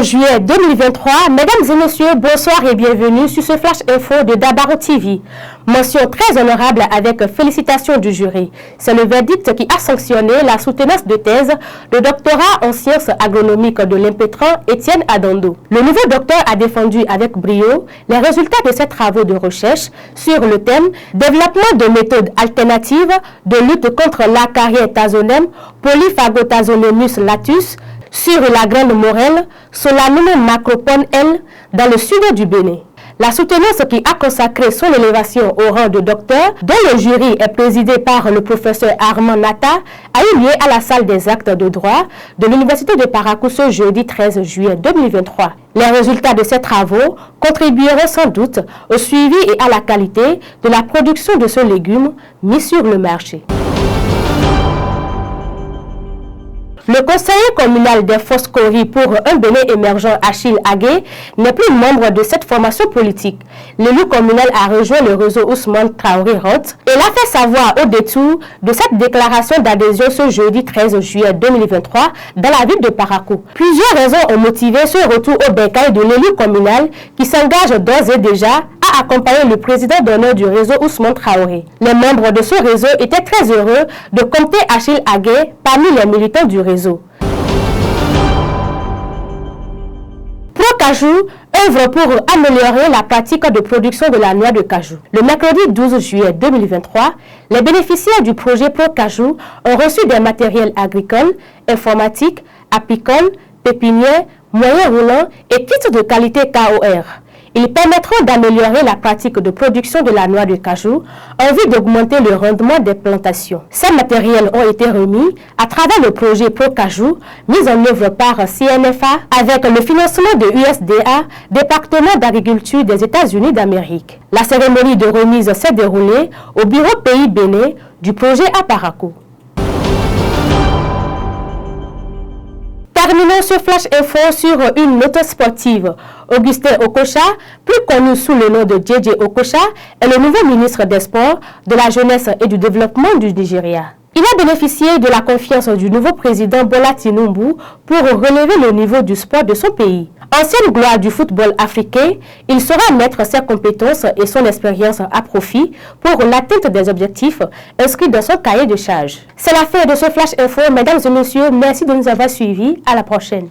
juillet 2023, mesdames et messieurs, bonsoir et bienvenue sur ce Flash Info de Dabaro TV. Mention très honorable avec félicitations du jury. C'est le verdict qui a sanctionné la soutenance de thèse de doctorat en sciences agronomiques de l'impétrant Étienne Adando. Le nouveau docteur a défendu avec brio les résultats de ses travaux de recherche sur le thème « Développement de méthodes alternatives de lutte contre l'Acarietazonème Polyphagotazonemus latus » sur la Grande Morelle, Solanum macropone L, dans le sud du Bénin. La soutenance qui a consacré son élévation au rang de docteur, dont le jury est présidé par le professeur Armand Nata, a eu lieu à la salle des actes de droit de l'Université de Parakou ce jeudi 13 juillet 2023. Les résultats de ces travaux contribueront sans doute au suivi et à la qualité de la production de ce légume mis sur le marché. Le conseiller communal des Foscori pour un Bénin émergent, Achille Agué, n'est plus membre de cette formation politique. L'élu communal a rejoint le réseau Ousmane Traoré-Roth et l'a fait savoir au détour de cette déclaration d'adhésion ce jeudi 13 juillet 2023 dans la ville de Parakou. Plusieurs raisons ont motivé ce retour au bercail de l'élu communal qui s'engage d'ores et déjà à accompagner le président d'honneur du réseau Ousmane Traoré. Les membres de ce réseau étaient très heureux de compter Achille Agué parmi les militants du réseau. Procajou œuvre pour améliorer la pratique de production de la noix de cajou. Le mercredi 12 juillet 2023, les bénéficiaires du projet Procajou ont reçu des matériels agricoles, informatiques, apicoles, pépinières, moyens roulants et kits de qualité KOR. Ils permettront d'améliorer la pratique de production de la noix de cajou en vue d'augmenter le rendement des plantations. Ces matériels ont été remis à travers le projet Procajou, mis en œuvre par CNFA avec le financement de USDA, département d'agriculture des États-Unis d'Amérique. La cérémonie de remise s'est déroulée au bureau Pays Bénin du projet à Parakou. Terminons ce Flash Info sur une note sportive. Augustin Okocha, plus connu sous le nom de JJ Okocha, est le nouveau ministre des Sports, de la Jeunesse et du Développement du Nigeria. Il a bénéficié de la confiance du nouveau président Bola Tinubu pour relever le niveau du sport de son pays. Ancienne gloire du football africain, il saura mettre ses compétences et son expérience à profit pour l'atteinte des objectifs inscrits dans son cahier de charges. C'est la fin de ce Flash Info. Mesdames et messieurs, merci de nous avoir suivis. À la prochaine.